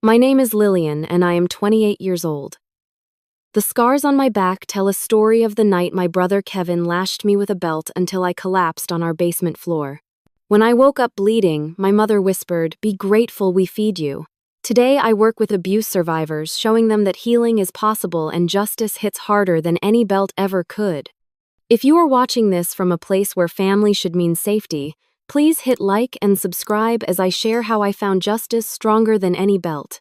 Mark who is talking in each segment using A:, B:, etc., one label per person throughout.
A: My name is Lillian, and I am 28 years old. The scars on my back tell a story of the night my brother Kevin lashed me with a belt until I collapsed on our basement floor. When I woke up bleeding, my mother whispered, "Be grateful we feed you." Today I work with abuse survivors, showing them that healing is possible and justice hits harder than any belt ever could. If you are watching this from a place where family should mean safety, please hit like and subscribe as I share how I found justice stronger than any belt.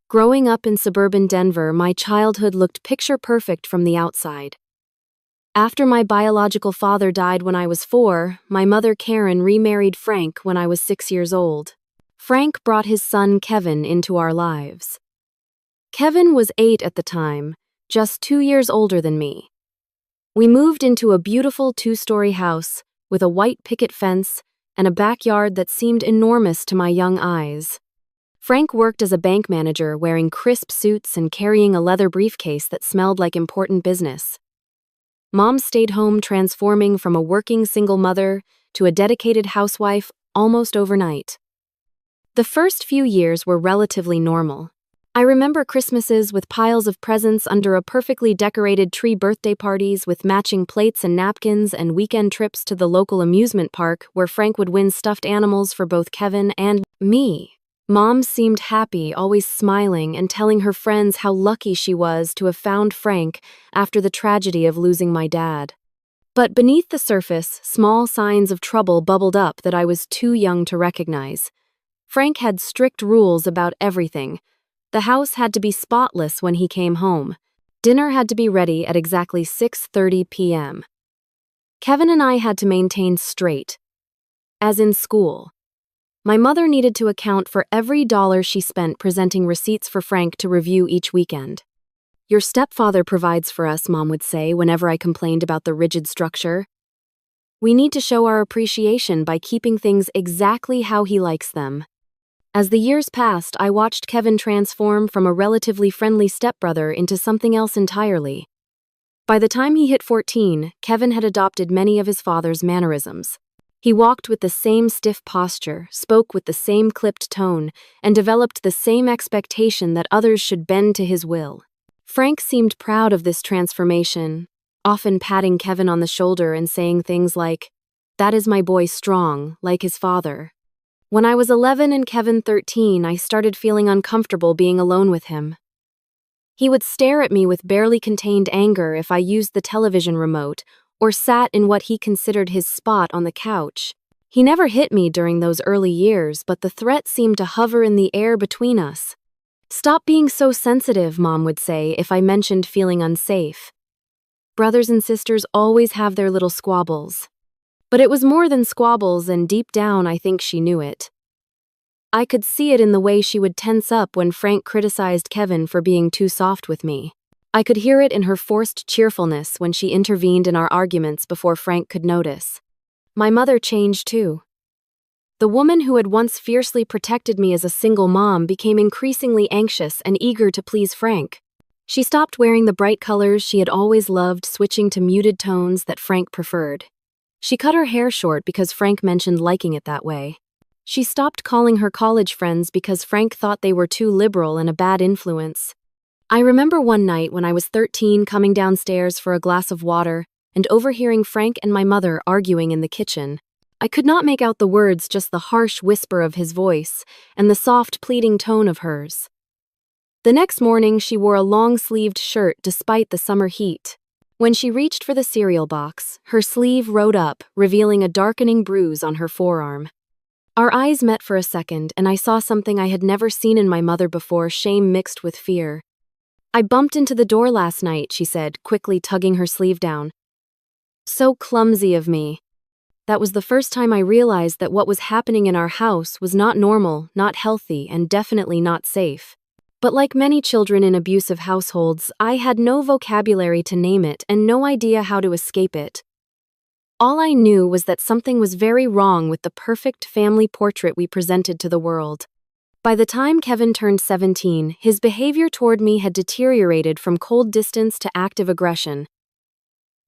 A: Growing up in suburban Denver, my childhood looked picture perfect from the outside. After my biological father died when I was 4, my mother Karen remarried Frank when I was 6 years old. Frank brought his son Kevin into our lives. Kevin was 8 at the time, just 2 years older than me. We moved into a beautiful 2-story house with a white picket fence and a backyard that seemed enormous to my young eyes. Frank worked as a bank manager, wearing crisp suits and carrying a leather briefcase that smelled like important business. Mom stayed home, transforming from a working single mother to a dedicated housewife almost overnight. The first few years were relatively normal. I remember Christmases with piles of presents under a perfectly decorated tree, birthday parties with matching plates and napkins, and weekend trips to the local amusement park where Frank would win stuffed animals for both Kevin and me. Mom seemed happy, always smiling and telling her friends how lucky she was to have found Frank after the tragedy of losing my dad. But beneath the surface, small signs of trouble bubbled up that I was too young to recognize. Frank had strict rules about everything. The house had to be spotless when he came home. Dinner had to be ready at exactly 6:30 p.m. Kevin and I had to maintain straight, as in school. My mother needed to account for every dollar she spent presenting receipts for Frank to review each weekend. "Your stepfather provides for us," Mom would say whenever I complained about the rigid structure. "We need to show our appreciation by keeping things exactly how he likes them." As the years passed, I watched Kevin transform from a relatively friendly stepbrother into something else entirely. By the time he hit 14, Kevin had adopted many of his father's mannerisms. He walked with the same stiff posture, spoke with the same clipped tone, and developed the same expectation that others should bend to his will. Frank seemed proud of this transformation, often patting Kevin on the shoulder and saying things like, "That is my boy strong, like his father." When I was 11 and Kevin 13, I started feeling uncomfortable being alone with him. He would stare at me with barely contained anger if I used the television remote or sat in what he considered his spot on the couch. He never hit me during those early years, but the threat seemed to hover in the air between us. "Stop being so sensitive," Mom would say if I mentioned feeling unsafe. Brothers and sisters always have their little squabbles. But it was more than squabbles, and deep down I think she knew it. I could see it in the way she would tense up when Frank criticized Kevin for being too soft with me. I could hear it in her forced cheerfulness when she intervened in our arguments before Frank could notice. My mother changed too. The woman who had once fiercely protected me as a single mom became increasingly anxious and eager to please Frank. She stopped wearing the bright colors she had always loved, switching to muted tones that Frank preferred. She cut her hair short because Frank mentioned liking it that way. She stopped calling her college friends because Frank thought they were too liberal and a bad influence. I remember one night when I was 13 coming downstairs for a glass of water and overhearing Frank and my mother arguing in the kitchen. I could not make out the words, just the harsh whisper of his voice and the soft, pleading tone of hers. The next morning, she wore a long-sleeved shirt despite the summer heat. When she reached for the cereal box, her sleeve rode up, revealing a darkening bruise on her forearm. Our eyes met for a second, and I saw something I had never seen in my mother before, shame mixed with fear. "I bumped into the door last night," she said, quickly tugging her sleeve down. So clumsy of me. That was the first time I realized that what was happening in our house was not normal, not healthy, and definitely not safe. But like many children in abusive households, I had no vocabulary to name it and no idea how to escape it. All I knew was that something was very wrong with the perfect family portrait we presented to the world. By the time Kevin turned 17, his behavior toward me had deteriorated from cold distance to active aggression.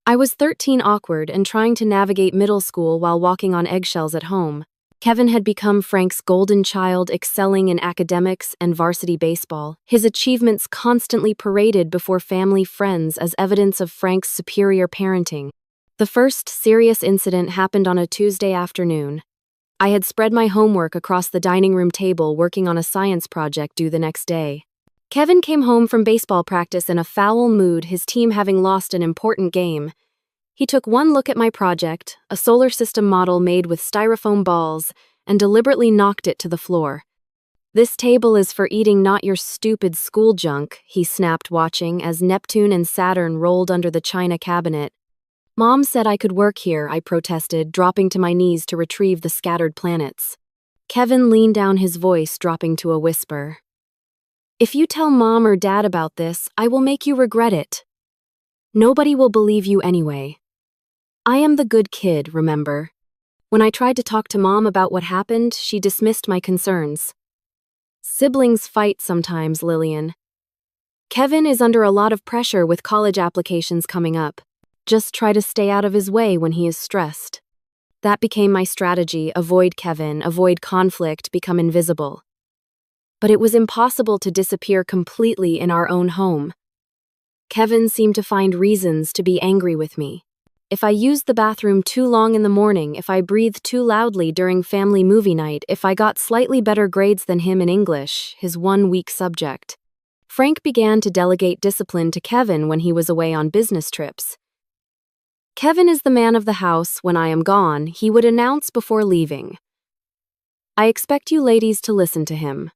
A: I was 13, awkward and trying to navigate middle school while walking on eggshells at home. Kevin had become Frank's golden child, excelling in academics and varsity baseball, his achievements constantly paraded before family friends as evidence of Frank's superior parenting. The first serious incident happened on a Tuesday afternoon. I had spread my homework across the dining room table working on a science project due the next day. Kevin came home from baseball practice in a foul mood, his team having lost an important game. He took one look at my project, a solar system model made with styrofoam balls, and deliberately knocked it to the floor. "This table is for eating, not your stupid school junk," he snapped, watching as Neptune and Saturn rolled under the china cabinet. "Mom said I could work here," I protested, dropping to my knees to retrieve the scattered planets. Kevin leaned down, his voice dropping to a whisper. "If you tell Mom or Dad about this, I will make you regret it. Nobody will believe you anyway. I am the good kid, remember? When I tried to talk to Mom about what happened, she dismissed my concerns. Siblings fight sometimes, Lillian. Kevin is under a lot of pressure with college applications coming up. Just try to stay out of his way when he is stressed." That became my strategy: avoid Kevin, avoid conflict, become invisible. But it was impossible to disappear completely in our own home. Kevin seemed to find reasons to be angry with me. If I used the bathroom too long in the morning, if I breathed too loudly during family movie night, if I got slightly better grades than him in English, his one weak subject. Frank began to delegate discipline to Kevin when he was away on business trips. "Kevin is the man of the house when I am gone," he would announce before leaving. "I expect you ladies to listen to him."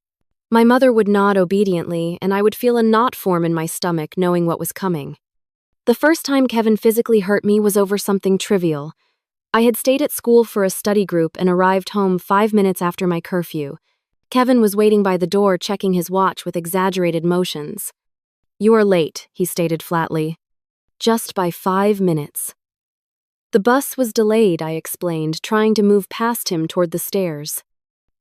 A: My mother would nod obediently, and I would feel a knot form in my stomach knowing what was coming. The first time Kevin physically hurt me was over something trivial. I had stayed at school for a study group and arrived home 5 minutes after my curfew. Kevin was waiting by the door, checking his watch with exaggerated motions. "You are late," he stated flatly. "Just by 5 minutes." "The bus was delayed," I explained, trying to move past him toward the stairs.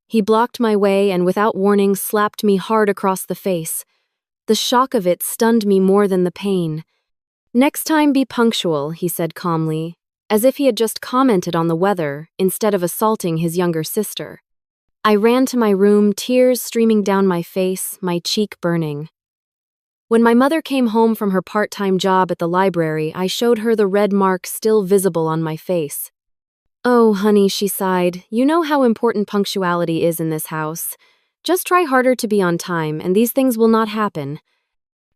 A: He blocked my way and without warning slapped me hard across the face. The shock of it stunned me more than the pain. "Next time be punctual," he said calmly, as if he had just commented on the weather instead of assaulting his younger sister. I ran to my room, tears streaming down my face, my cheek burning. When my mother came home from her part-time job at the library, I showed her the red mark still visible on my face. "Oh, honey," she sighed, "you know how important punctuality is in this house. Just try harder to be on time, and these things will not happen."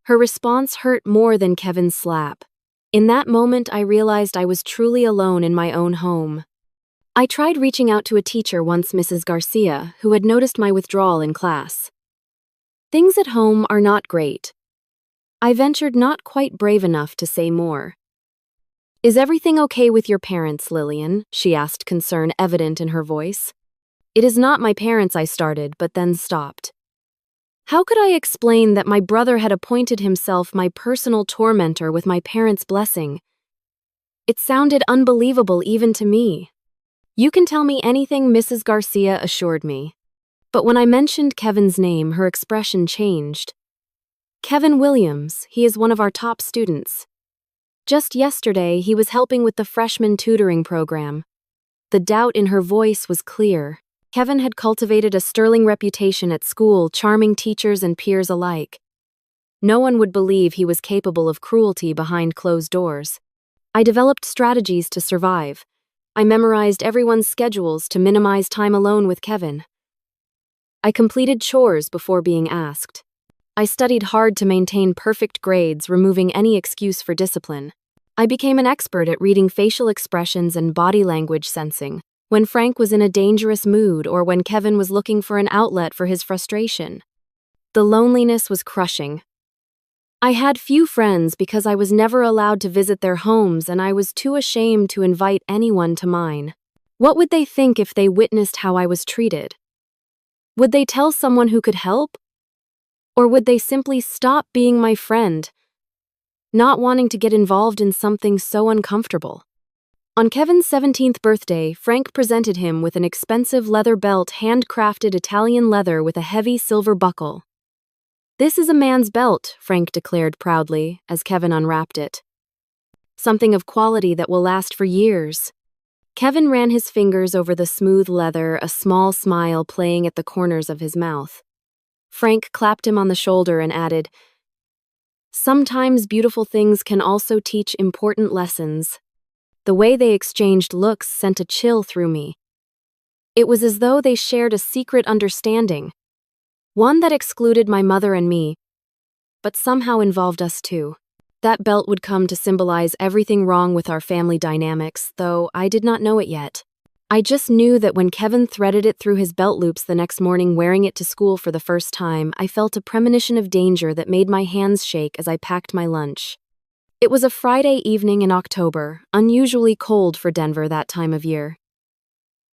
A: Her response hurt more than Kevin's slap. In that moment, I realized I was truly alone in my own home. I tried reaching out to a teacher once, Mrs. Garcia, who had noticed my withdrawal in class. "Things at home are not great." I ventured, not quite brave enough to say more. "Is everything okay with your parents, Lillian?" she asked, concern evident in her voice. "It is not my parents," I started, but then stopped. How could I explain that my brother had appointed himself my personal tormentor with my parents' blessing? It sounded unbelievable even to me. "You can tell me anything," Mrs. Garcia assured me. But when I mentioned Kevin's name, her expression changed. "Kevin Williams, he is one of our top students. Just yesterday, he was helping with the freshman tutoring program." The doubt in her voice was clear. Kevin had cultivated a sterling reputation at school, charming teachers and peers alike. No one would believe he was capable of cruelty behind closed doors. I developed strategies to survive. I memorized everyone's schedules to minimize time alone with Kevin. I completed chores before being asked. I studied hard to maintain perfect grades, removing any excuse for discipline. I became an expert at reading facial expressions and body language sensing, when Frank was in a dangerous mood or when Kevin was looking for an outlet for his frustration. The loneliness was crushing. I had few friends because I was never allowed to visit their homes, and I was too ashamed to invite anyone to mine. What would they think if they witnessed how I was treated? Would they tell someone who could help? Or would they simply stop being my friend, not wanting to get involved in something so uncomfortable? On Kevin's 17th birthday, Frank presented him with an expensive leather belt, handcrafted Italian leather with a heavy silver buckle. "This is a man's belt," Frank declared proudly as Kevin unwrapped it. "Something of quality that will last for years." Kevin ran his fingers over the smooth leather, a small smile playing at the corners of his mouth. Frank clapped him on the shoulder and added, "Sometimes beautiful things can also teach important lessons." The way they exchanged looks sent a chill through me. It was as though they shared a secret understanding, one that excluded my mother and me, but somehow involved us too. That belt would come to symbolize everything wrong with our family dynamics, though I did not know it yet. I just knew that when Kevin threaded it through his belt loops the next morning wearing it to school for the first time, I felt a premonition of danger that made my hands shake as I packed my lunch. It was a Friday evening in October, unusually cold for Denver that time of year.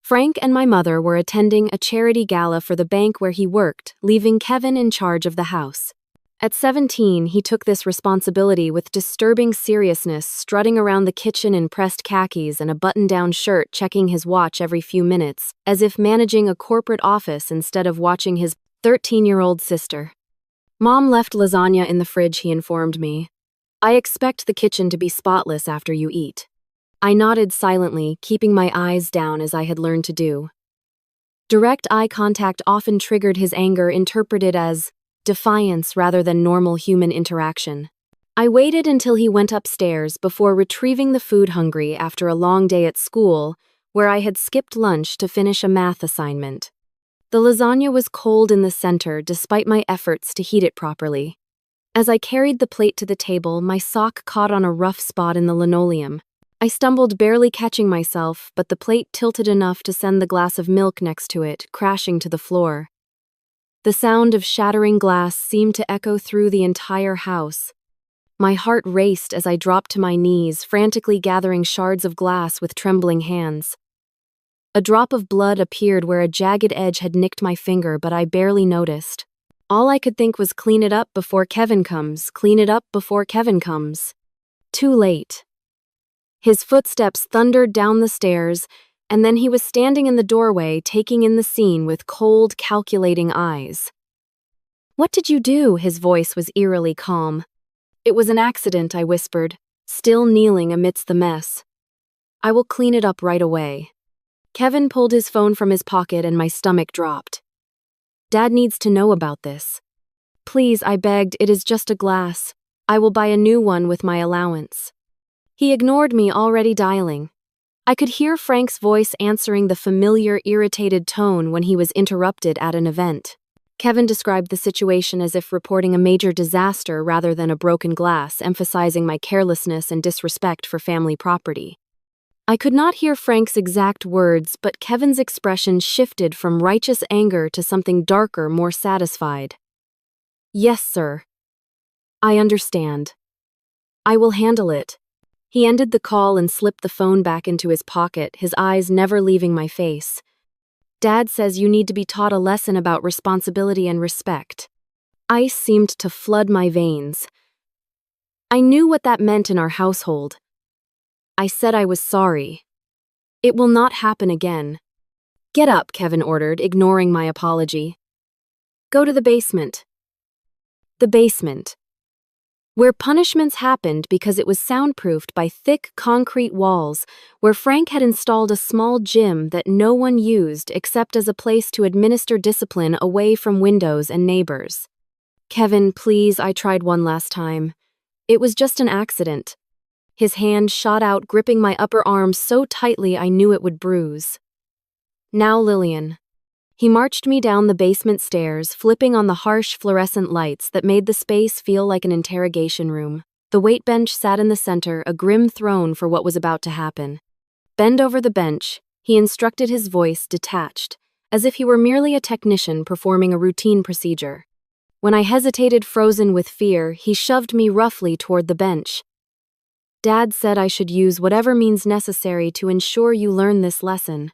A: Frank and my mother were attending a charity gala for the bank where he worked, leaving Kevin in charge of the house. At 17, he took this responsibility with disturbing seriousness, strutting around the kitchen in pressed khakis and a button-down shirt, checking his watch every few minutes, as if managing a corporate office instead of watching his 13-year-old sister. "Mom left lasagna in the fridge," he informed me. "I expect the kitchen to be spotless after you eat." I nodded silently, keeping my eyes down as I had learned to do. Direct eye contact often triggered his anger, interpreted as defiance rather than normal human interaction. I waited until he went upstairs before retrieving the food hungry after a long day at school, where I had skipped lunch to finish a math assignment. The lasagna was cold in the center despite my efforts to heat it properly. As I carried the plate to the table, my sock caught on a rough spot in the linoleum. I stumbled, barely catching myself, but the plate tilted enough to send the glass of milk next to it crashing to the floor. The sound of shattering glass seemed to echo through the entire house. My heart raced as I dropped to my knees, frantically gathering shards of glass with trembling hands. A drop of blood appeared where a jagged edge had nicked my finger, but I barely noticed. All I could think was, clean it up before Kevin comes, clean it up before Kevin comes. Too late. His footsteps thundered down the stairs, and then he was standing in the doorway, taking in the scene with cold, calculating eyes. "What did you do?" His voice was eerily calm. "It was an accident," I whispered, still kneeling amidst the mess. "I will clean it up right away." Kevin pulled his phone from his pocket and my stomach dropped. "Dad needs to know about this." "Please," I begged, "it is just a glass. I will buy a new one with my allowance." He ignored me, already dialing. I could hear Frank's voice answering the familiar, irritated tone when he was interrupted at an event. Kevin described the situation as if reporting a major disaster rather than a broken glass, emphasizing my carelessness and disrespect for family property. I could not hear Frank's exact words, but Kevin's expression shifted from righteous anger to something darker, more satisfied. "Yes, sir. I understand. I will handle it." He ended the call and slipped the phone back into his pocket, his eyes never leaving my face. "Dad says you need to be taught a lesson about responsibility and respect." Ice seemed to flood my veins. I knew what that meant in our household. I said I was sorry. "It will not happen again." "Get up," Kevin ordered, ignoring my apology. "Go to the basement." The basement, where punishments happened because it was soundproofed by thick concrete walls, where Frank had installed a small gym that no one used except as a place to administer discipline away from windows and neighbors. "Kevin, please," I tried one last time. "It was just an accident." His hand shot out, gripping my upper arm so tightly I knew it would bruise. "Now, Lillian." He marched me down the basement stairs, flipping on the harsh fluorescent lights that made the space feel like an interrogation room. The weight bench sat in the center, a grim throne for what was about to happen. "Bend over the bench," he instructed, his voice detached, as if he were merely a technician performing a routine procedure. When I hesitated, frozen with fear, he shoved me roughly toward the bench. "Dad said I should use whatever means necessary to ensure you learn this lesson."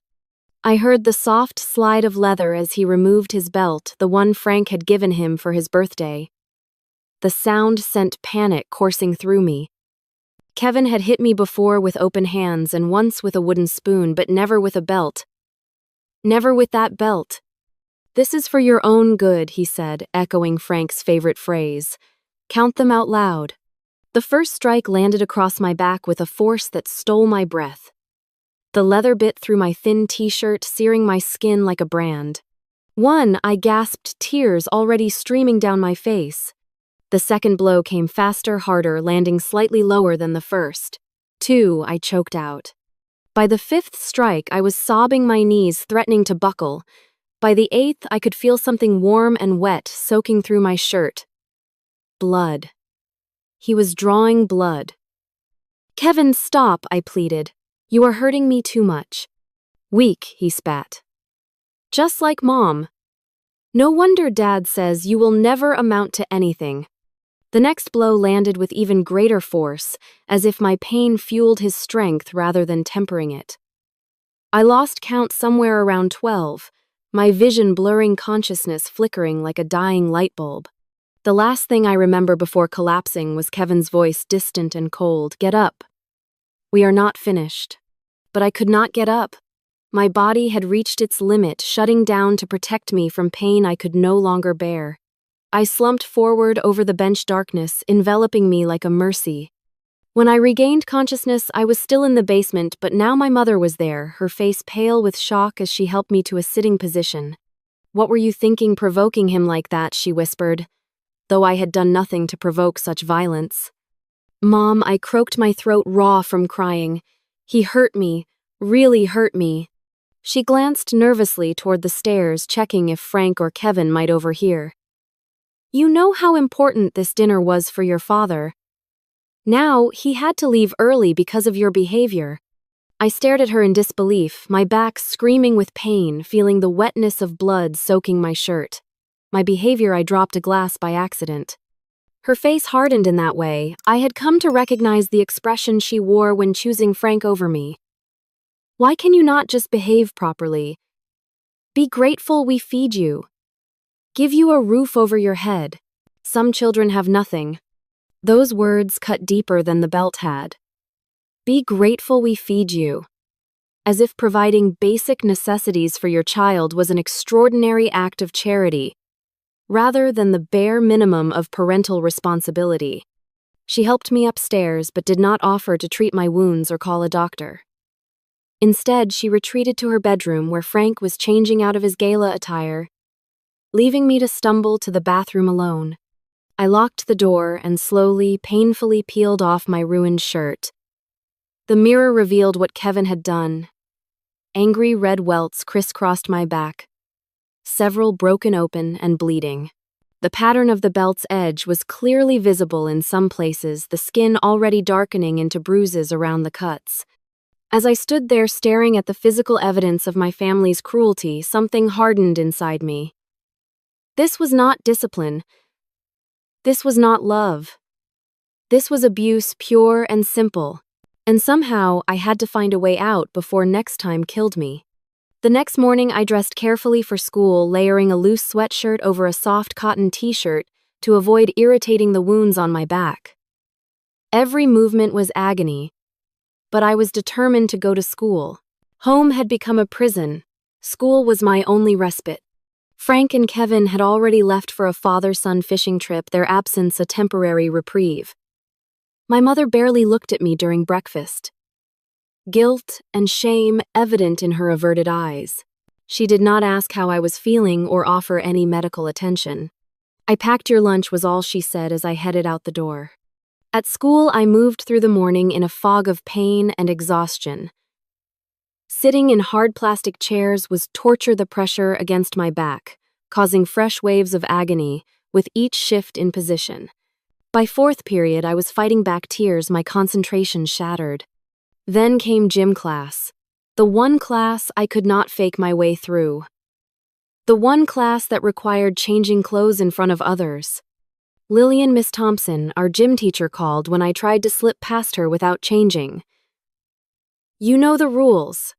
A: I heard the soft slide of leather as he removed his belt, the one Frank had given him for his birthday. The sound sent panic coursing through me. Kevin had hit me before with open hands and once with a wooden spoon, but never with a belt. "Never with that belt." "This is for your own good," he said, echoing Frank's favorite phrase. "Count them out loud." The first strike landed across my back with a force that stole my breath. The leather bit through my thin t-shirt, searing my skin like a brand. 1, I gasped, tears already streaming down my face. The second blow came faster, harder, landing slightly lower than the first. 2, I choked out. By the 5th strike, I was sobbing, my knees threatening to buckle. By the 8th, I could feel something warm and wet soaking through my shirt. Blood. He was drawing blood. "Kevin, stop," I pleaded. "You are hurting me too much." "Weak," he spat. "Just like Mom. No wonder Dad says you will never amount to anything." The next blow landed with even greater force, as if my pain fueled his strength rather than tempering it. I lost count somewhere around 12, my vision blurring, consciousness flickering like a dying light bulb. The last thing I remember before collapsing was Kevin's voice, distant and cold. "Get up." "We are not finished." But I could not get up. My body had reached its limit, shutting down to protect me from pain I could no longer bear. I slumped forward over the bench, darkness enveloping me like a mercy. When I regained consciousness, I was still in the basement, but now my mother was there, her face pale with shock as she helped me to a sitting position. "What were you thinking, provoking him like that?" she whispered, though I had done nothing to provoke such violence. "Mom," I croaked, my throat raw from crying. "He hurt me, really hurt me." She glanced nervously toward the stairs, checking if Frank or Kevin might overhear. "You know how important this dinner was for your father. Now, he had to leave early because of your behavior." I stared at her in disbelief, my back screaming with pain, feeling the wetness of blood soaking my shirt. My behavior? I dropped a glass by accident. Her face hardened in that way. I had come to recognize the expression she wore when choosing Frank over me. "Why can you not just behave properly? Be grateful we feed you. Give you a roof over your head. Some children have nothing." Those words cut deeper than the belt had. Be grateful we feed you. As if providing basic necessities for your child was an extraordinary act of charity, rather than the bare minimum of parental responsibility. She helped me upstairs but did not offer to treat my wounds or call a doctor. Instead, she retreated to her bedroom where Frank was changing out of his gala attire, leaving me to stumble to the bathroom alone. I locked the door and slowly, painfully peeled off my ruined shirt. The mirror revealed what Kevin had done. Angry red welts crisscrossed my back, several broken open and bleeding. The pattern of the belt's edge was clearly visible in some places, the skin already darkening into bruises around the cuts. As I stood there staring at the physical evidence of my family's cruelty, something hardened inside me. This was not discipline. This was not love. This was abuse, pure and simple. And somehow I had to find a way out before next time killed me. The next morning I dressed carefully for school, layering a loose sweatshirt over a soft cotton t-shirt to avoid irritating the wounds on my back. Every movement was agony, but I was determined to go to school. Home had become a prison. School was my only respite. Frank and Kevin had already left for a father-son fishing trip, their absence a temporary reprieve. My mother barely looked at me during breakfast. Guilt and shame evident in her averted eyes. She did not ask how I was feeling or offer any medical attention. "I packed your lunch," was all she said as I headed out the door. At school, I moved through the morning in a fog of pain and exhaustion. Sitting in hard plastic chairs was torture, the pressure against my back, causing fresh waves of agony with each shift in position. By fourth period, I was fighting back tears, my concentration shattered. Then came gym class. The one class I could not fake my way through. The one class that required changing clothes in front of others. Lillian, Miss Thompson, our gym teacher, called when I tried to slip past her without changing. "You know the rules.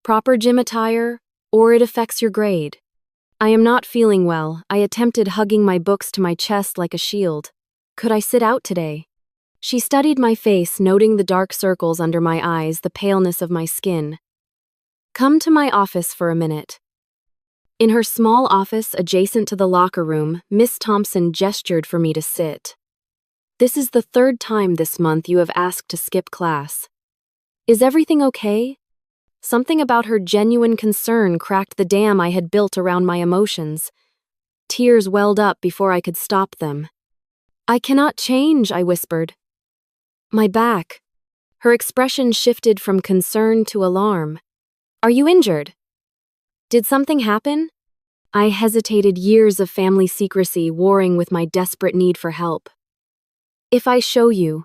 A: Proper gym attire, or it affects your grade." I am not feeling well. I attempted hugging my books to my chest like a shield. "Could I sit out today?" She studied my face, noting the dark circles under my eyes, the paleness of my skin. "Come to my office for a minute." In her small office adjacent to the locker room, Miss Thompson gestured for me to sit. "This is the third time this month you have asked to skip class. Is everything okay?" Something about her genuine concern cracked the dam I had built around my emotions. Tears welled up before I could stop them. "I cannot change," I whispered. "My back." Her expression shifted from concern to alarm. "Are you injured? Did something happen?" I hesitated, years of family secrecy warring with my desperate need for help. "If I show you,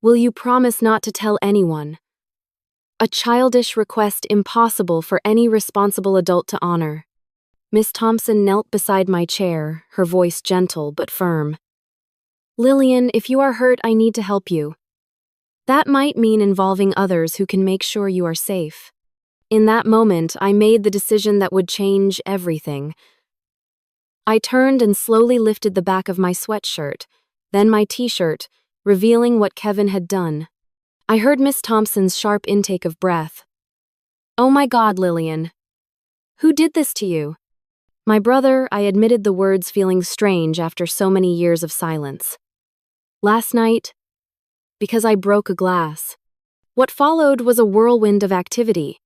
A: will you promise not to tell anyone?" A childish request impossible for any responsible adult to honor. Miss Thompson knelt beside my chair, her voice gentle but firm. "Lillian, if you are hurt, I need to help you. That might mean involving others who can make sure you are safe." In that moment, I made the decision that would change everything. I turned and slowly lifted the back of my sweatshirt, then my t-shirt, revealing what Kevin had done. I heard Miss Thompson's sharp intake of breath. "Oh my God, Lillian. Who did this to you?" "My brother," I admitted, the words feeling strange after so many years of silence. "Last night, because I broke a glass." What followed was a whirlwind of activity.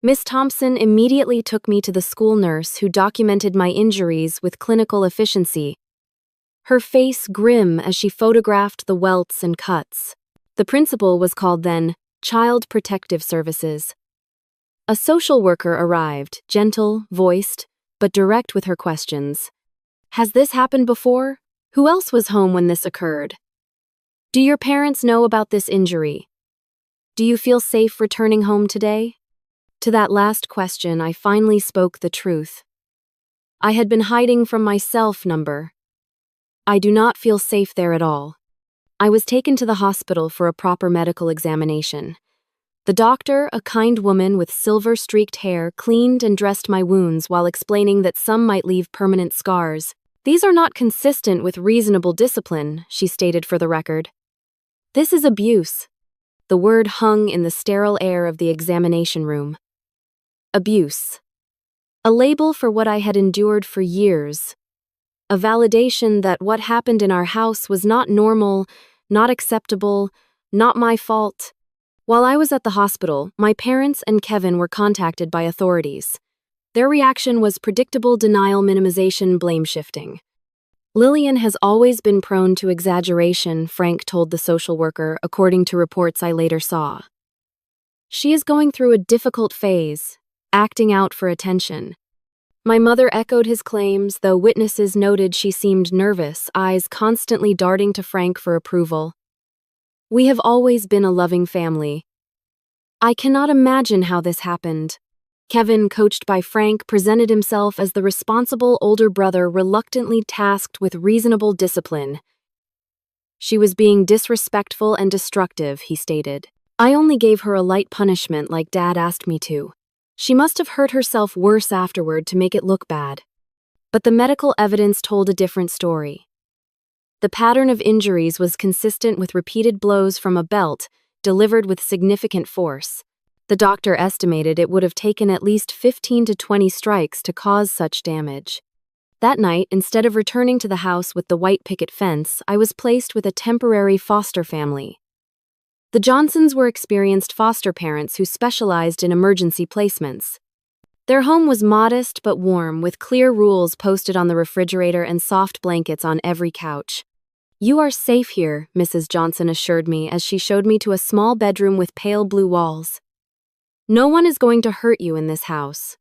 A: Miss Thompson immediately took me to the school nurse who documented my injuries with clinical efficiency, her face grim as she photographed the welts and cuts. The principal was called then Child Protective Services. A social worker arrived, gentle, voiced, but direct with her questions. "Has this happened before? Who else was home when this occurred? Do your parents know about this injury? Do you feel safe returning home today?" To that last question, I finally spoke the truth. I had been hiding from my number. I do not feel safe there at all. I was taken to the hospital for a proper medical examination. The doctor, a kind woman with silver-streaked hair, cleaned and dressed my wounds while explaining that some might leave permanent scars. "These are not consistent with reasonable discipline," she stated for the record. "This is abuse." The word hung in the sterile air of the examination room. Abuse. A label for what I had endured for years. A validation that what happened in our house was not normal, not acceptable, not my fault. While I was at the hospital, my parents and Kevin were contacted by authorities. Their reaction was predictable: denial, minimization, blame shifting. "Lillian has always been prone to exaggeration," Frank told the social worker, according to reports I later saw. "She is going through a difficult phase, acting out for attention." My mother echoed his claims, though witnesses noted she seemed nervous, eyes constantly darting to Frank for approval. "We have always been a loving family." "I cannot imagine how this happened." Kevin, coached by Frank, presented himself as the responsible older brother reluctantly tasked with reasonable discipline. "She was being disrespectful and destructive," he stated. "I only gave her a light punishment like Dad asked me to. She must have hurt herself worse afterward to make it look bad." But the medical evidence told a different story. The pattern of injuries was consistent with repeated blows from a belt, delivered with significant force. The doctor estimated it would have taken at least 15 to 20 strikes to cause such damage. That night, instead of returning to the house with the white picket fence, I was placed with a temporary foster family. The Johnsons were experienced foster parents who specialized in emergency placements. Their home was modest but warm, with clear rules posted on the refrigerator and soft blankets on every couch. "You are safe here," Mrs. Johnson assured me as she showed me to a small bedroom with pale blue walls. "No one is going to hurt you in this house."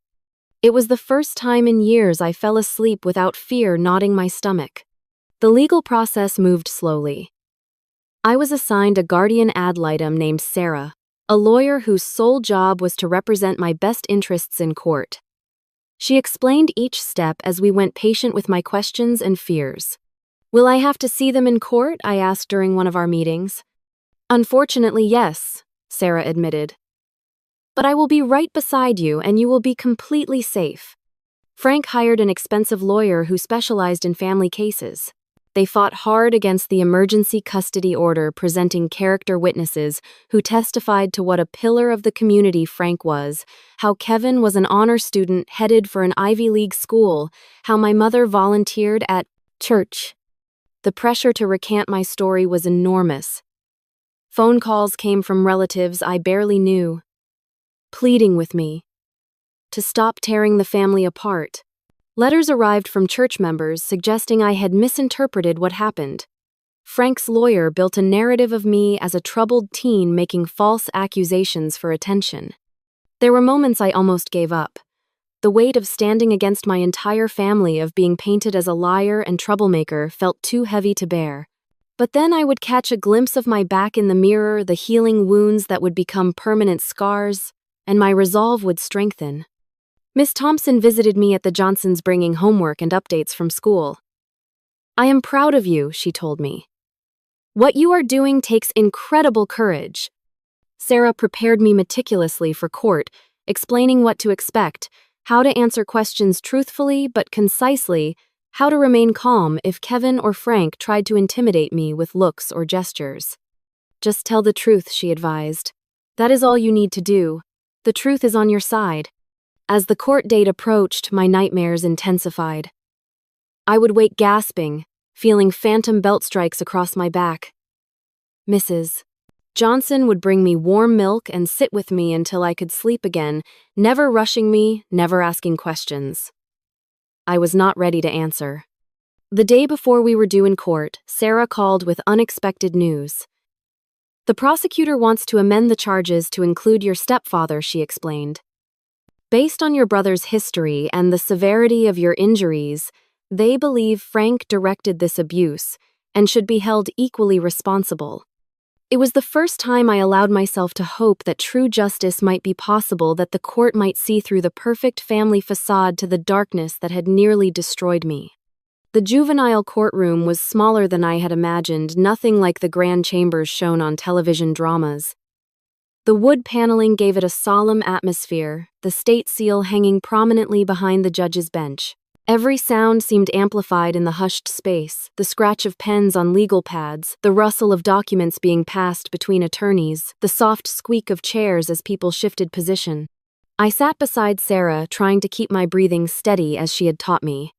A: It was the first time in years I fell asleep without fear knotting my stomach. The legal process moved slowly. I was assigned a guardian ad litem named Sarah, a lawyer whose sole job was to represent my best interests in court. She explained each step as we went, patient with my questions and fears. "Will I have to see them in court?" I asked during one of our meetings. "Unfortunately, yes," Sarah admitted. "But I will be right beside you and you will be completely safe." Frank hired an expensive lawyer who specialized in family cases. They fought hard against the emergency custody order, presenting character witnesses who testified to what a pillar of the community Frank was, how Kevin was an honor student headed for an Ivy League school, how my mother volunteered at church. The pressure to recant my story was enormous. Phone calls came from relatives I barely knew. pleading with me to stop tearing the family apart. Letters arrived from church members suggesting I had misinterpreted what happened. Frank's lawyer built a narrative of me as a troubled teen making false accusations for attention. There were moments I almost gave up. The weight of standing against my entire family, of being painted as a liar and troublemaker, felt too heavy to bear. But then I would catch a glimpse of my back in the mirror, the healing wounds that would become permanent scars, and my resolve would strengthen. Miss Thompson visited me at the Johnsons bringing homework and updates from school. "I am proud of you," she told me. "What you are doing takes incredible courage." Sarah prepared me meticulously for court, explaining what to expect, how to answer questions truthfully but concisely, how to remain calm if Kevin or Frank tried to intimidate me with looks or gestures. "Just tell the truth," she advised. "That is all you need to do. The truth is on your side." As the court date approached, my nightmares intensified. I would wake gasping, feeling phantom belt strikes across my back. Mrs. Johnson would bring me warm milk and sit with me until I could sleep again, never rushing me, never asking questions. I was not ready to answer. The day before we were due in court, Sarah called with unexpected news. "The prosecutor wants to amend the charges to include your stepfather," she explained. "Based on your brother's history and the severity of your injuries, they believe Frank directed this abuse and should be held equally responsible." It was the first time I allowed myself to hope that true justice might be possible, that the court might see through the perfect family facade to the darkness that had nearly destroyed me. The juvenile courtroom was smaller than I had imagined, nothing like the grand chambers shown on television dramas. The wood paneling gave it a solemn atmosphere, the state seal hanging prominently behind the judge's bench. Every sound seemed amplified in the hushed space, the scratch of pens on legal pads, the rustle of documents being passed between attorneys, the soft squeak of chairs as people shifted position. I sat beside Sarah, trying to keep my breathing steady as she had taught me.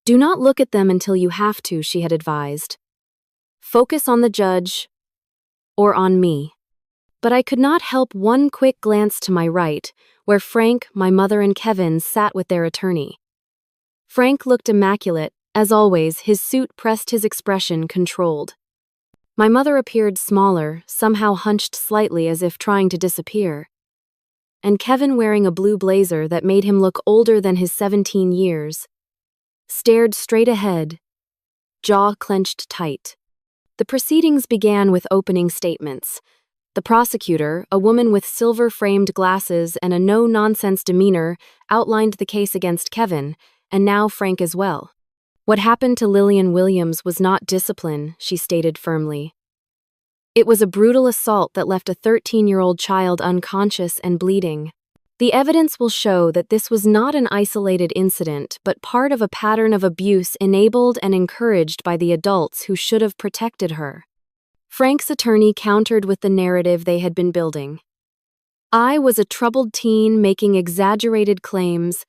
A: "Do not look at them until you have to," she had advised. "Focus on the judge, or on me." But I could not help one quick glance to my right, where Frank, my mother, and Kevin sat with their attorney. Frank looked immaculate. As always, his suit pressed his expression controlled. My mother appeared smaller, somehow hunched slightly as if trying to disappear. And Kevin, wearing a blue blazer that made him look older than his 17 years, stared straight ahead, jaw clenched tight. The proceedings began with opening statements. The prosecutor, a woman with silver-framed glasses and a no-nonsense demeanor, outlined the case against Kevin, and now Frank as well. "What happened to Lillian Williams was not discipline," she stated firmly. "It was a brutal assault that left a 13-year-old child unconscious and bleeding. The evidence will show that this was not an isolated incident, but part of a pattern of abuse enabled and encouraged by the adults who should have protected her." Frank's attorney countered with the narrative they had been building. "I was a troubled teen making exaggerated claims.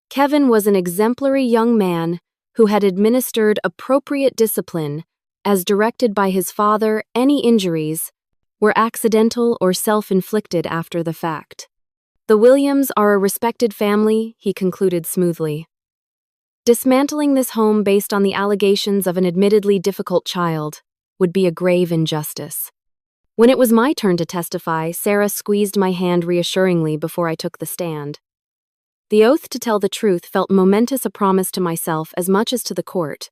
A: Kevin was an exemplary young man who had administered appropriate discipline as directed by his father. Any injuries were accidental or self-inflicted after the fact. The Williams are a respected family," he concluded smoothly. "Dismantling this home based on the allegations of an admittedly difficult child would be a grave injustice." When it was my turn to testify, Sarah squeezed my hand reassuringly before I took the stand. The oath to tell the truth felt momentous, a promise to myself as much as to the court.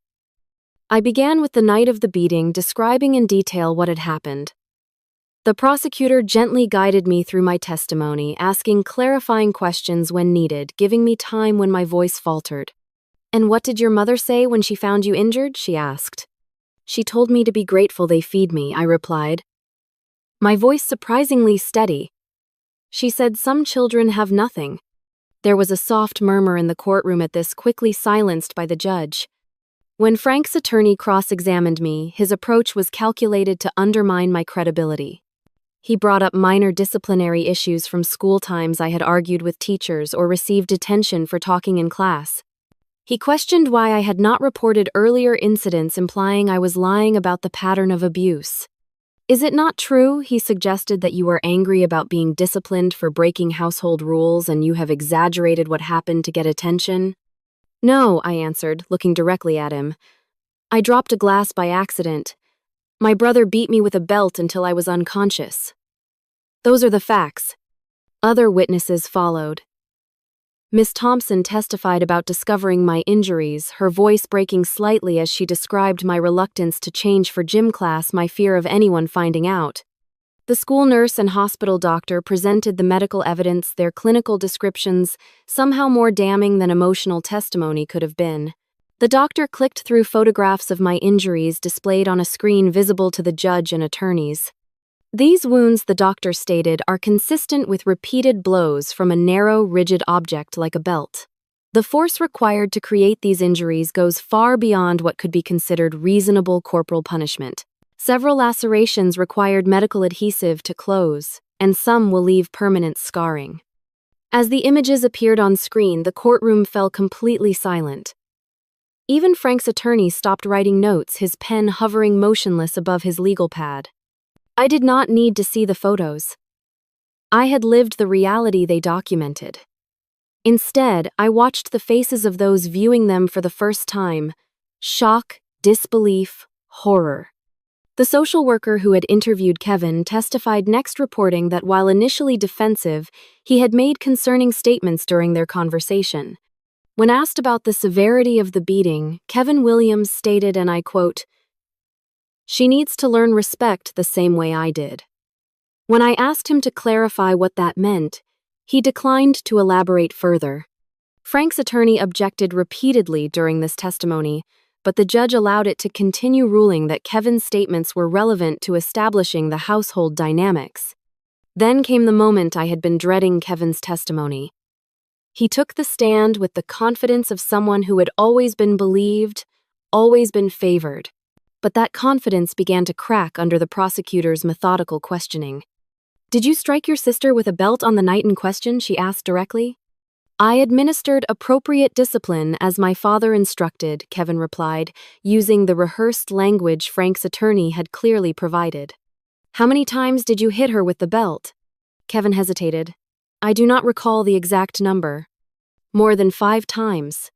A: I began with the night of the beating, describing in detail what had happened. The prosecutor gently guided me through my testimony, asking clarifying questions when needed, giving me time when my voice faltered. "And what did your mother say when she found you injured?" she asked. "She told me to be grateful they feed me," I replied, my voice surprisingly steady. "She said some children have nothing." There was a soft murmur in the courtroom at this, quickly silenced by the judge. When Frank's attorney cross-examined me, his approach was calculated to undermine my credibility. He brought up minor disciplinary issues from school times I had argued with teachers or received detention for talking in class. He questioned why I had not reported earlier incidents, implying I was lying about the pattern of abuse. Is it not true, he suggested, that you are angry about being disciplined for breaking household rules and you have exaggerated what happened to get attention? No, I answered, looking directly at him. I dropped a glass by accident. My brother beat me with a belt until I was unconscious. Those are the facts. Other witnesses followed. Miss Thompson testified about discovering my injuries, her voice breaking slightly as she described my reluctance to change for gym class, my fear of anyone finding out. The school nurse and hospital doctor presented the medical evidence, their clinical descriptions, somehow more damning than emotional testimony could have been. The doctor clicked through photographs of my injuries displayed on a screen visible to the judge and attorneys. These wounds, the doctor stated, are consistent with repeated blows from a narrow, rigid object like a belt. The force required to create these injuries goes far beyond what could be considered reasonable corporal punishment. Several lacerations required medical adhesive to close, and some will leave permanent scarring. As the images appeared on screen, the courtroom fell completely silent. Even Frank's attorney stopped writing notes, his pen hovering motionless above his legal pad. I did not need to see the photos. I had lived the reality they documented. Instead, I watched the faces of those viewing them for the first time: shock, disbelief, horror. The social worker who had interviewed Kevin testified next, reporting that while initially defensive, he had made concerning statements during their conversation. When asked about the severity of the beating, Kevin Williams stated, and I quote, "She needs to learn respect the same way I did." When I asked him to clarify what that meant, he declined to elaborate further. Frank's attorney objected repeatedly during this testimony, but the judge allowed it to continue, ruling that Kevin's statements were relevant to establishing the household dynamics. Then came the moment I had been dreading: Kevin's testimony. He took the stand with the confidence of someone who had always been believed, always been favored. But that confidence began to crack under the prosecutor's methodical questioning. "Did you strike your sister with a belt on the night in question?" she asked directly. "I administered appropriate discipline as my father instructed," Kevin replied, using the rehearsed language Frank's attorney had clearly provided. "How many times did you hit her with the belt?" Kevin hesitated. "I do not recall the exact number." "More than 5 times?"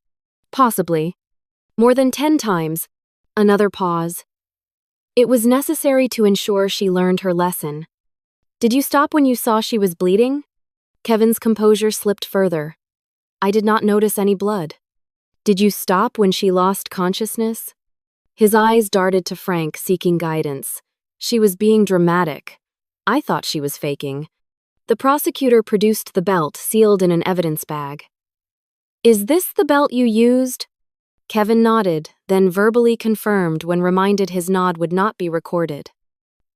A: "Possibly." "More than 10 times?" Another pause. "It was necessary to ensure she learned her lesson." "Did you stop when you saw she was bleeding?" Kevin's composure slipped further. "I did not notice any blood." "Did you stop when she lost consciousness?" His eyes darted to Frank, seeking guidance. She was being dramatic. I thought she was faking. The prosecutor produced the belt, sealed in an evidence bag. "Is this the belt you used?" Kevin nodded, then verbally confirmed when reminded his nod would not be recorded.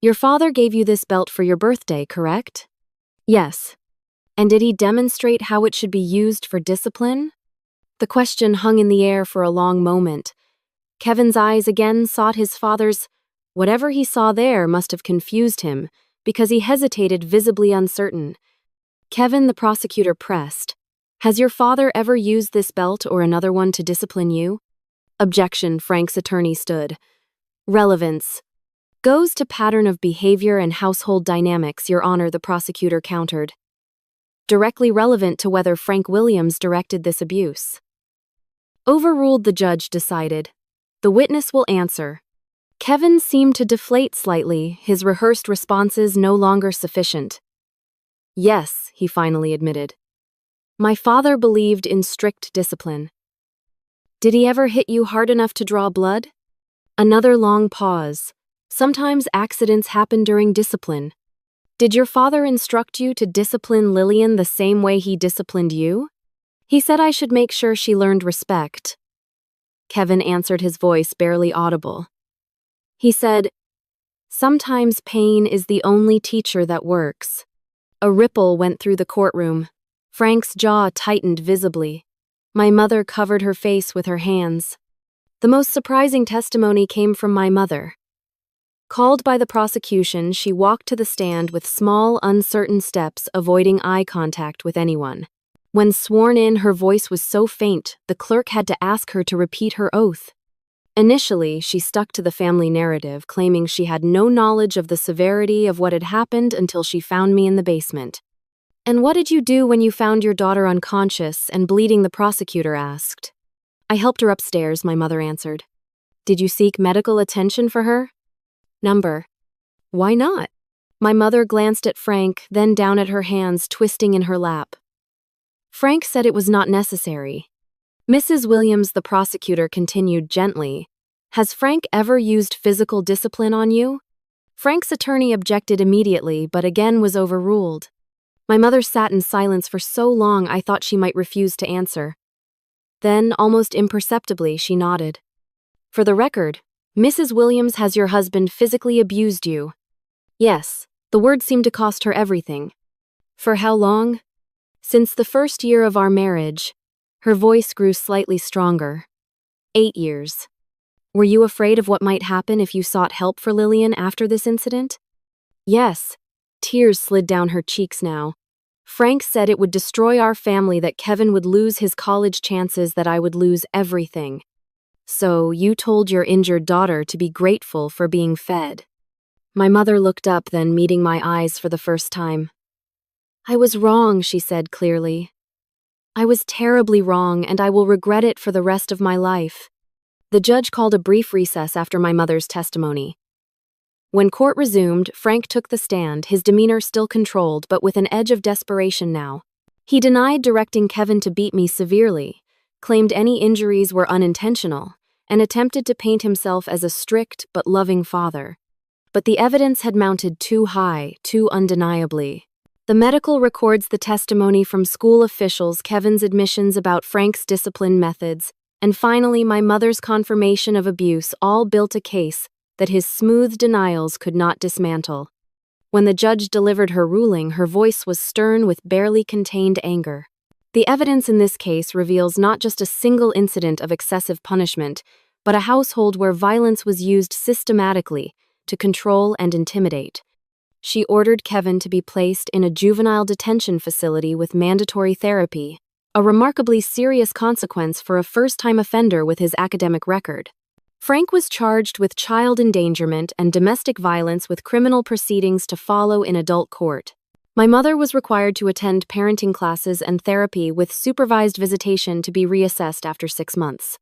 A: "Your father gave you this belt for your birthday, correct?" "Yes." "And did he demonstrate how it should be used for discipline?" The question hung in the air for a long moment. Kevin's eyes again sought his father's. Whatever he saw there must have confused him, because he hesitated, visibly uncertain. "Kevin," the prosecutor pressed, "has your father ever used this belt or another one to discipline you?" Objection, Frank's attorney stood. "Relevance. Goes to pattern of behavior and household dynamics, Your Honor," the prosecutor countered. "Directly relevant to whether Frank Williams directed this abuse." Overruled, the judge decided. The witness will answer. Kevin seemed to deflate slightly, his rehearsed responses no longer sufficient. "Yes," he finally admitted. "My father believed in strict discipline." "Did he ever hit you hard enough to draw blood?" Another long pause. "Sometimes accidents happen during discipline." "Did your father instruct you to discipline Lillian the same way he disciplined you?" "He said I should make sure she learned respect." Kevin answered, his voice barely audible. He said, "Sometimes pain is the only teacher that works." A ripple went through the courtroom. Frank's jaw tightened visibly. My mother covered her face with her hands. The most surprising testimony came from my mother. Called by the prosecution, she walked to the stand with small, uncertain steps, avoiding eye contact with anyone. When sworn in, her voice was so faint, the clerk had to ask her to repeat her oath. Initially, she stuck to the family narrative, claiming she had no knowledge of the severity of what had happened until she found me in the basement. "And what did you do when you found your daughter unconscious and bleeding?" the prosecutor asked. "I helped her upstairs," my mother answered. "Did you seek medical attention for her?" Number. "Why not?" My mother glanced at Frank, then down at her hands twisting in her lap. Frank said it was not necessary. Mrs. Williams, the prosecutor, continued gently, "Has Frank ever used physical discipline on you?" Frank's attorney objected immediately, but again was overruled. My mother sat in silence for so long I thought she might refuse to answer. Then, almost imperceptibly, she nodded. "For the record, Mrs. Williams, has your husband physically abused you?" "Yes." The word seemed to cost her everything. "For how long?" "Since the first year of our marriage." Her voice grew slightly stronger. 8 years. "Were you afraid of what might happen if you sought help for Lillian after this incident?" "Yes." Tears slid down her cheeks now. "Frank said it would destroy our family, that Kevin would lose his college chances, that I would lose everything." "So you told your injured daughter to be grateful for being fed." My mother looked up, then meeting my eyes for the first time. "I was wrong," she said clearly. "I was terribly wrong, and I will regret it for the rest of my life." The judge called a brief recess after my mother's testimony. When court resumed, Frank took the stand, his demeanor still controlled, but with an edge of desperation now. He denied directing Kevin to beat me severely, claimed any injuries were unintentional, and attempted to paint himself as a strict but loving father. But the evidence had mounted too high, too undeniably. The medical records, the testimony from school officials, Kevin's admissions about Frank's discipline methods, and finally my mother's confirmation of abuse all built a case that his smooth denials could not dismantle. When the judge delivered her ruling, her voice was stern with barely contained anger. "The evidence in this case reveals not just a single incident of excessive punishment, but a household where violence was used systematically to control and intimidate." She ordered Kevin to be placed in a juvenile detention facility with mandatory therapy, a remarkably serious consequence for a first-time offender with his academic record. Frank was charged with child endangerment and domestic violence, with criminal proceedings to follow in adult court. My mother was required to attend parenting classes and therapy with supervised visitation to be reassessed after 6 months.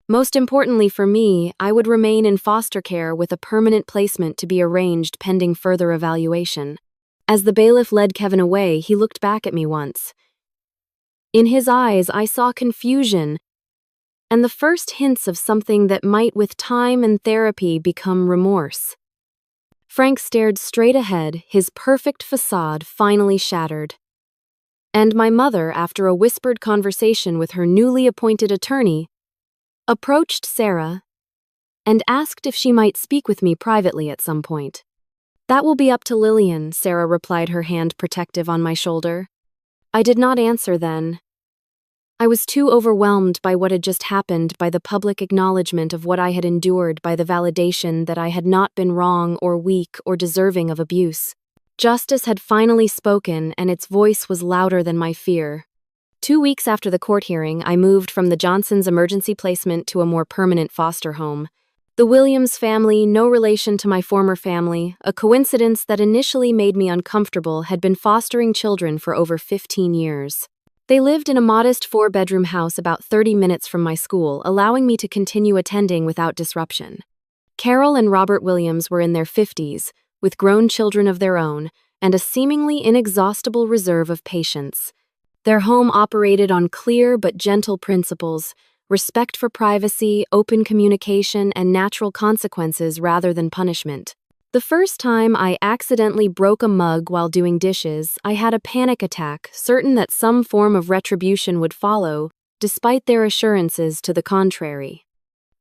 A: Most importantly for me, I would remain in foster care with a permanent placement to be arranged pending further evaluation. As the bailiff led Kevin away, he looked back at me once. In his eyes, I saw confusion and the first hints of something that might, with time and therapy, become remorse. Frank stared straight ahead, his perfect facade finally shattered. And my mother, after a whispered conversation with her newly appointed attorney, approached Sarah and asked if she might speak with me privately at some point. "That will be up to Lillian," Sarah replied, her hand protective on my shoulder. I did not answer then. I was too overwhelmed by what had just happened, by the public acknowledgement of what I had endured, by the validation that I had not been wrong or weak or deserving of abuse. Justice had finally spoken, and its voice was louder than my fear. 2 weeks after the court hearing, I moved from the Johnsons' emergency placement to a more permanent foster home. The Williams family, no relation to my former family, a coincidence that initially made me uncomfortable, had been fostering children for over 15 years. They lived in a modest 4-bedroom house about 30 minutes from my school, allowing me to continue attending without disruption. Carol and Robert Williams were in their 50s, with grown children of their own, and a seemingly inexhaustible reserve of patience. Their home operated on clear but gentle principles: respect for privacy, open communication, and natural consequences rather than punishment. The first time I accidentally broke a mug while doing dishes, I had a panic attack, certain that some form of retribution would follow, despite their assurances to the contrary.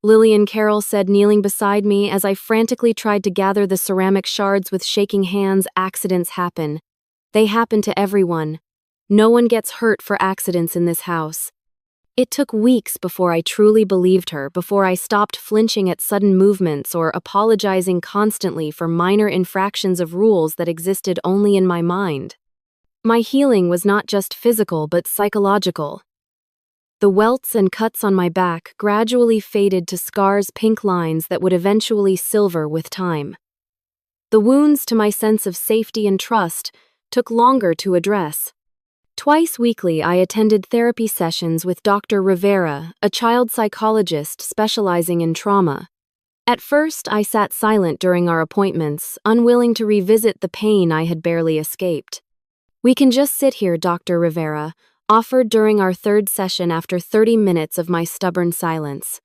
A: Lillian, Carol said, kneeling beside me as I frantically tried to gather the ceramic shards with shaking hands. "Accidents happen. They happen to everyone. No one gets hurt for accidents in this house." It took weeks before I truly believed her, before I stopped flinching at sudden movements or apologizing constantly for minor infractions of rules that existed only in my mind. My healing was not just physical but psychological. The welts and cuts on my back gradually faded to scars, pink lines that would eventually silver with time. The wounds to my sense of safety and trust took longer to address. Twice weekly, I attended therapy sessions with Dr. Rivera, a child psychologist specializing in trauma. At first, I sat silent during our appointments, unwilling to revisit the pain I had barely escaped. "We can just sit here, Dr. Rivera," offered during our third session after 30 minutes of my stubborn silence.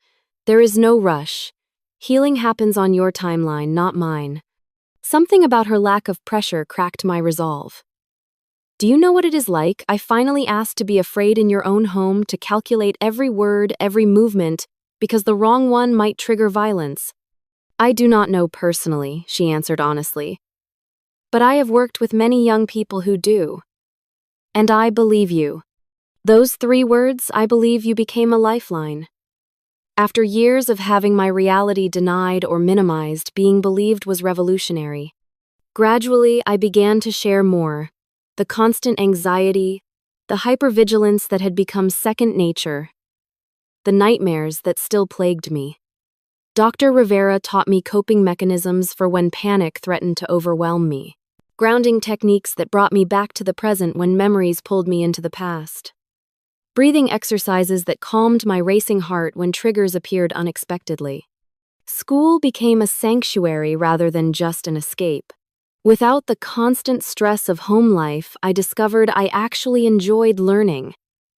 A: "There is no rush. Healing happens on your timeline, not mine." Something about her lack of pressure cracked my resolve. "Do you know what it is like?" I finally asked, "to be afraid in your own home, to calculate every word, every movement, because the wrong one might trigger violence?" "I do not know personally," she answered honestly. "But I have worked with many young people who do. And I believe you." Those 3 words, "I believe you," became a lifeline. After years of having my reality denied or minimized, being believed was revolutionary. Gradually, I began to share more. The constant anxiety, the hypervigilance that had become second nature, the nightmares that still plagued me. Dr. Rivera taught me coping mechanisms for when panic threatened to overwhelm me, grounding techniques that brought me back to the present when memories pulled me into the past, breathing exercises that calmed my racing heart when triggers appeared unexpectedly. School became a sanctuary rather than just an escape. Without the constant stress of home life, I discovered I actually enjoyed learning.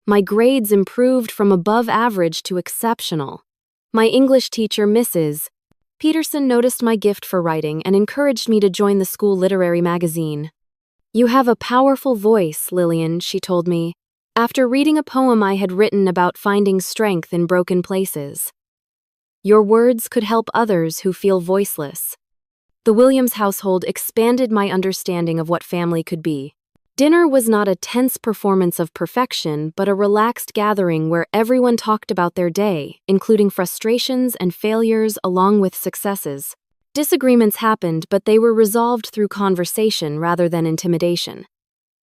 A: My grades improved from above average to exceptional. My English teacher, Mrs. Peterson, noticed my gift for writing and encouraged me to join the school literary magazine. "You have a powerful voice, Lillian," she told me, after reading a poem I had written about finding strength in broken places. "Your words could help others who feel voiceless." The Williams household expanded my understanding of what family could be. Dinner was not a tense performance of perfection, but a relaxed gathering where everyone talked about their day, including frustrations and failures along with successes. Disagreements happened, but they were resolved through conversation rather than intimidation.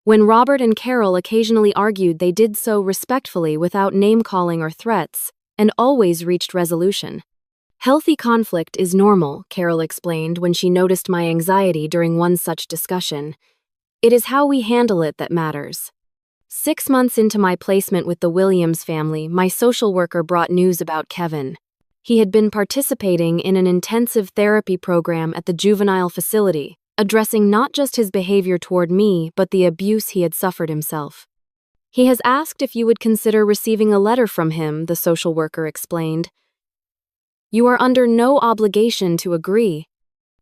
A: When Robert and Carol occasionally argued, they did so respectfully without name-calling or threats, and always reached resolution. "Healthy conflict is normal," Carol explained when she noticed my anxiety during one such discussion. "It is how we handle it that matters." 6 months into my placement with the Williams family, my social worker brought news about Kevin. He had been participating in an intensive therapy program at the juvenile facility, addressing not just his behavior toward me, but the abuse he had suffered himself. "He has asked if you would consider receiving a letter from him," the social worker explained. "You are under no obligation to agree."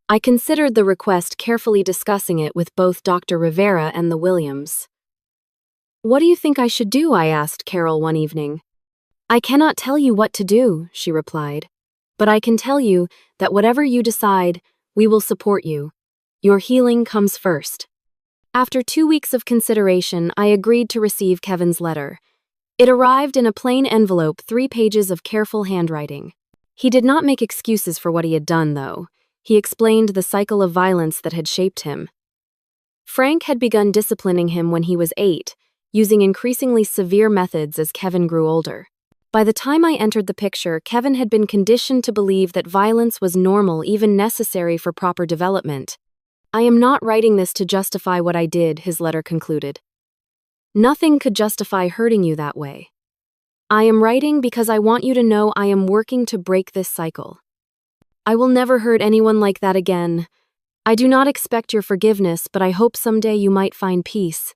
A: I considered the request, carefully discussing it with both Dr. Rivera and the Williams. "What do you think I should do?" I asked Carol one evening. "I cannot tell you what to do," she replied. "But I can tell you that whatever you decide, we will support you. Your healing comes first." After 2 weeks of consideration, I agreed to receive Kevin's letter. It arrived in a plain envelope, 3 pages of careful handwriting. He did not make excuses for what he had done, though. He explained the cycle of violence that had shaped him. Frank had begun disciplining him when he was 8, using increasingly severe methods as Kevin grew older. By the time I entered the picture, Kevin had been conditioned to believe that violence was normal, even necessary for proper development. "I am not writing this to justify what I did," his letter concluded. "Nothing could justify hurting you that way. I am writing because I want you to know I am working to break this cycle. I will never hurt anyone like that again. I do not expect your forgiveness, but I hope someday you might find peace."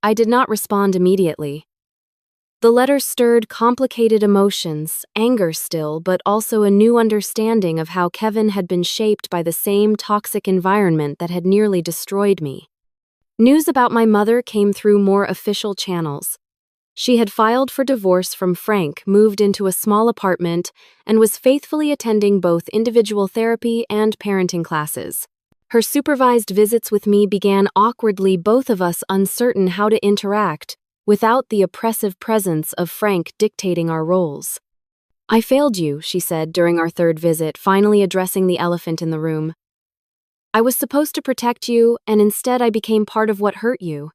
A: I did not respond immediately. The letter stirred complicated emotions, anger still, but also a new understanding of how Kevin had been shaped by the same toxic environment that had nearly destroyed me. News about my mother came through more official channels. She had filed for divorce from Frank, moved into a small apartment, and was faithfully attending both individual therapy and parenting classes. Her supervised visits with me began awkwardly, both of us uncertain how to interact, without the oppressive presence of Frank dictating our roles. "I failed you," she said during our third visit, finally addressing the elephant in the room. "I was supposed to protect you, and instead I became part of what hurt you."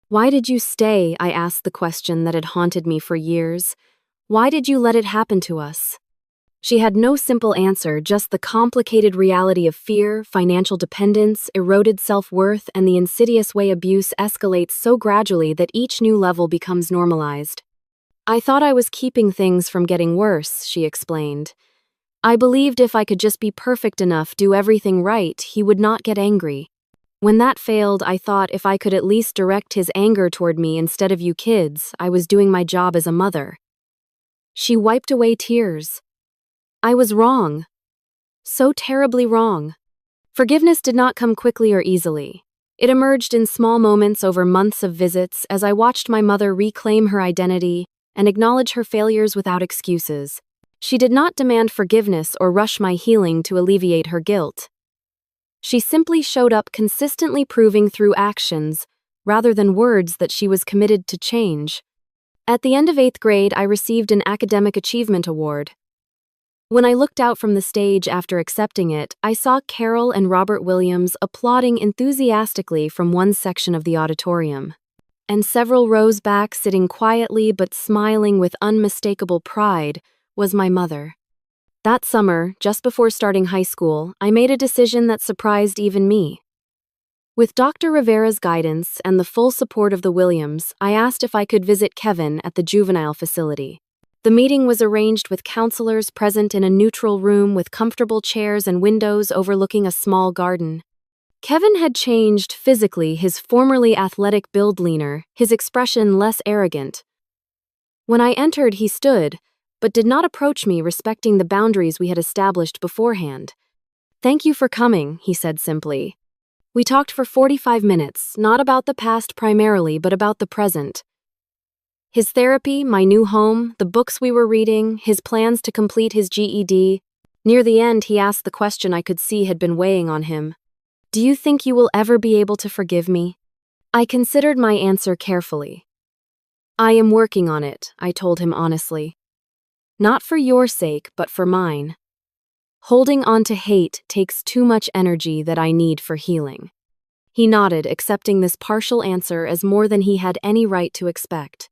A: "Why did you stay?" I asked, the question that had haunted me for years. Why did you let it happen to us? She had no simple answer, just the complicated reality of fear, financial dependence, eroded self-worth, and the insidious way abuse escalates so gradually that each new level becomes normalized. I thought I was keeping things from getting worse, she explained. I believed if I could just be perfect enough, do everything right, he would not get angry. When that failed, I thought if I could at least direct his anger toward me instead of you kids, I was doing my job as a mother. She wiped away tears. I was wrong. So terribly wrong. Forgiveness did not come quickly or easily. It emerged in small moments over months of visits as I watched my mother reclaim her identity and acknowledge her failures without excuses. She did not demand forgiveness or rush my healing to alleviate her guilt. She simply showed up, consistently proving through actions, rather than words, that she was committed to change. At the end of 8th grade, I received an academic achievement award. When I looked out from the stage after accepting it, I saw Carol and Robert Williams applauding enthusiastically from one section of the auditorium. And several rows back, sitting quietly but smiling with unmistakable pride, was my mother. That summer, just before starting high school, I made a decision that surprised even me. With Dr. Rivera's guidance and the full support of the Williams, I asked if I could visit Kevin at the juvenile facility. The meeting was arranged with counselors present in a neutral room with comfortable chairs and windows overlooking a small garden. Kevin had changed physically, his formerly athletic build leaner, his expression less arrogant. When I entered, he stood, but did not approach me, respecting the boundaries we had established beforehand. "Thank you for coming," he said simply. We talked for 45 minutes, not about the past primarily, but about the present. His therapy, my new home, the books we were reading, his plans to complete his GED. Near the end, he asked the question I could see had been weighing on him. "Do you think you will ever be able to forgive me?" I considered my answer carefully. "I am working on it," I told him honestly. "Not for your sake, but for mine. Holding on to hate takes too much energy that I need for healing." He nodded, accepting this partial answer as more than he had any right to expect.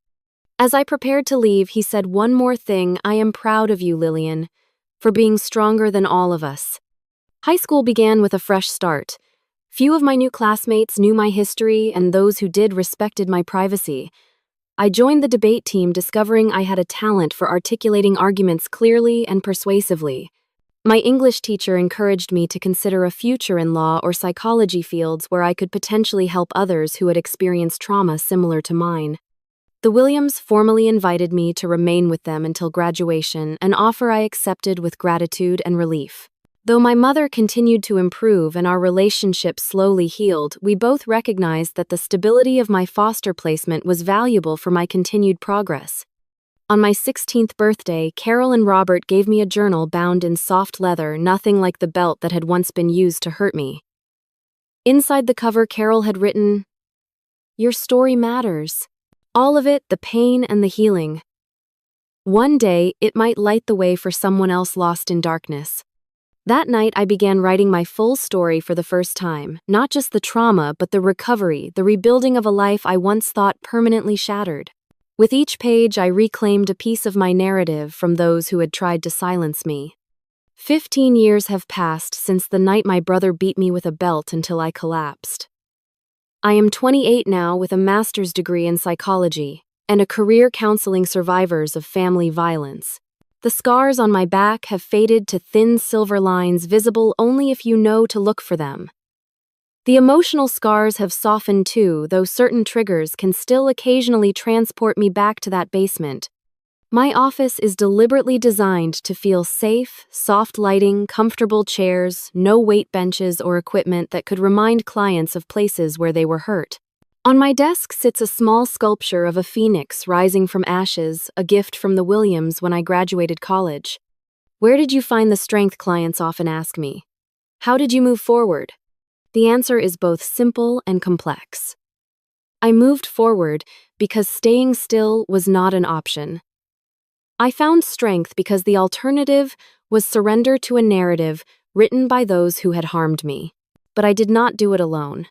A: As I prepared to leave, he said one more thing: "I am proud of you, Lillian, for being stronger than all of us." High school began with a fresh start. Few of my new classmates knew my history, and those who did respected my privacy. I joined the debate team, discovering I had a talent for articulating arguments clearly and persuasively. My English teacher encouraged me to consider a future in law or psychology fields where I could potentially help others who had experienced trauma similar to mine. The Williams formally invited me to remain with them until graduation, an offer I accepted with gratitude and relief. Though my mother continued to improve and our relationship slowly healed, we both recognized that the stability of my foster placement was valuable for my continued progress. On my 16th birthday, Carol and Robert gave me a journal bound in soft leather, nothing like the belt that had once been used to hurt me. Inside the cover, Carol had written, "Your story matters. All of it, the pain and the healing. One day, it might light the way for someone else lost in darkness." That night, I began writing my full story for the first time, not just the trauma, but the recovery, the rebuilding of a life I once thought permanently shattered. With each page, I reclaimed a piece of my narrative from those who had tried to silence me. 15 years have passed since the night my brother beat me with a belt until I collapsed. I am 28 now, with a master's degree in psychology and a career counseling survivors of family violence. The scars on my back have faded to thin silver lines visible only if you know to look for them. The emotional scars have softened too, though certain triggers can still occasionally transport me back to that basement. My office is deliberately designed to feel safe, soft lighting, comfortable chairs, no weight benches or equipment that could remind clients of places where they were hurt. On my desk sits a small sculpture of a phoenix rising from ashes, a gift from the Williams when I graduated college. "Where did you find the strength?" clients often ask me. "How did you move forward?" The answer is both simple and complex. I moved forward because staying still was not an option. I found strength because the alternative was surrender to a narrative written by those who had harmed me. But I did not do it alone.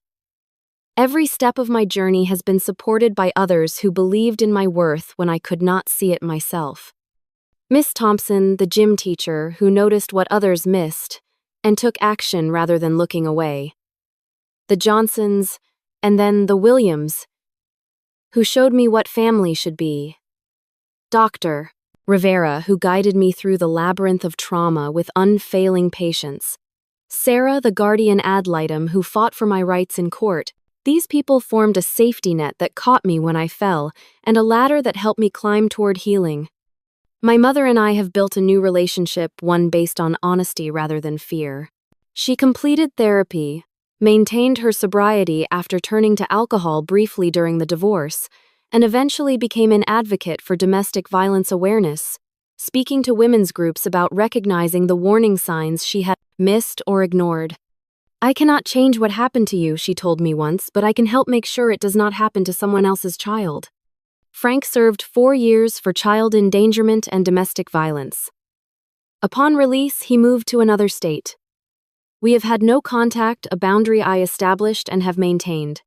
A: Every step of my journey has been supported by others who believed in my worth when I could not see it myself. Miss Thompson, the gym teacher, who noticed what others missed and took action rather than looking away. The Johnsons, and then the Williams, who showed me what family should be. Dr. Rivera, who guided me through the labyrinth of trauma with unfailing patience. Sarah, the guardian ad litem, who fought for my rights in court. These people formed a safety net that caught me when I fell, and a ladder that helped me climb toward healing. My mother and I have built a new relationship, one based on honesty rather than fear. She completed therapy, maintained her sobriety after turning to alcohol briefly during the divorce, and eventually became an advocate for domestic violence awareness, speaking to women's groups about recognizing the warning signs she had missed or ignored. "I cannot change what happened to you," she told me once, "but I can help make sure it does not happen to someone else's child." Frank served 4 years for child endangerment and domestic violence. Upon release, he moved to another state. We have had no contact, a boundary I established and have maintained.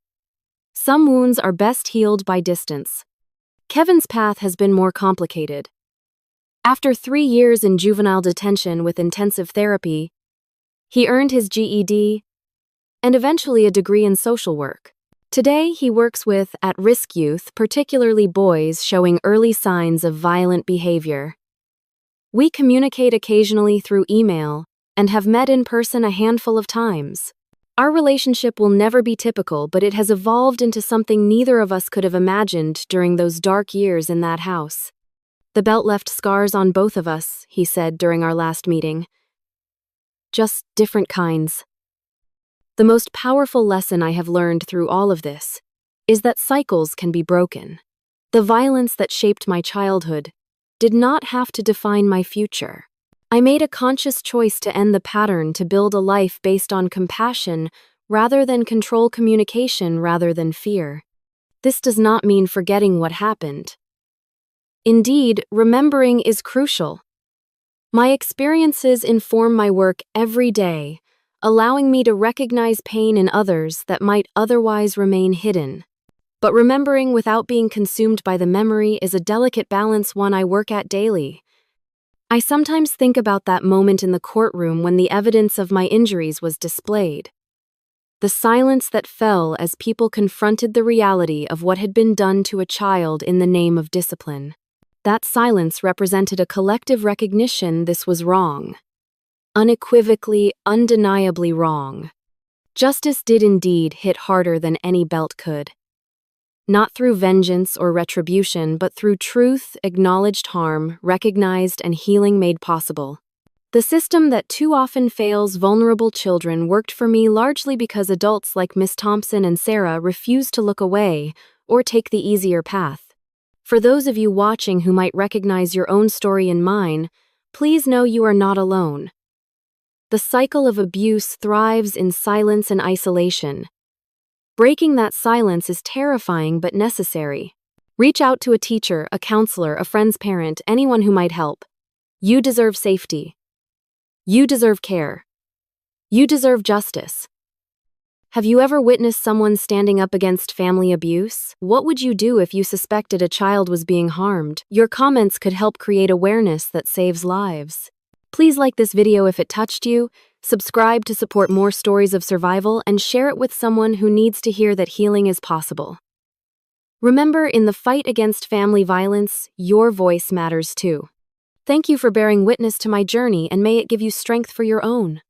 A: Some wounds are best healed by distance. Kevin's path has been more complicated. After 3 years in juvenile detention with intensive therapy, he earned his GED and eventually a degree in social work. Today, he works with at-risk youth, particularly boys showing early signs of violent behavior. We communicate occasionally through email and have met in person a handful of times. Our relationship will never be typical, but it has evolved into something neither of us could have imagined during those dark years in that house. "The belt left scars on both of us," he said during our last meeting. "Just different kinds." The most powerful lesson I have learned through all of this is that cycles can be broken. The violence that shaped my childhood did not have to define my future. I made a conscious choice to end the pattern, to build a life based on compassion rather than control, communication rather than fear. This does not mean forgetting what happened. Indeed, remembering is crucial. My experiences inform my work every day, allowing me to recognize pain in others that might otherwise remain hidden. But remembering without being consumed by the memory is a delicate balance, one I work at daily. I sometimes think about that moment in the courtroom when the evidence of my injuries was displayed. The silence that fell as people confronted the reality of what had been done to a child in the name of discipline. That silence represented a collective recognition this was wrong. Unequivocally, undeniably wrong. Justice did indeed hit harder than any belt could. Not through vengeance or retribution, but through truth, acknowledged harm, recognized, and healing made possible. The system that too often fails vulnerable children worked for me largely because adults like Miss Thompson and Sarah refused to look away or take the easier path. For those of you watching who might recognize your own story in mine, please know you are not alone. The cycle of abuse thrives in silence and isolation. Breaking that silence is terrifying but necessary. Reach out to a teacher, a counselor, a friend's parent, anyone who might help. You deserve safety. You deserve care. You deserve justice. Have you ever witnessed someone standing up against family abuse? What would you do if you suspected a child was being harmed? Your comments could help create awareness that saves lives. Please like this video if it touched you, subscribe to support more stories of survival, and share it with someone who needs to hear that healing is possible. Remember, in the fight against family violence, your voice matters too. Thank you for bearing witness to my journey, and may it give you strength for your own.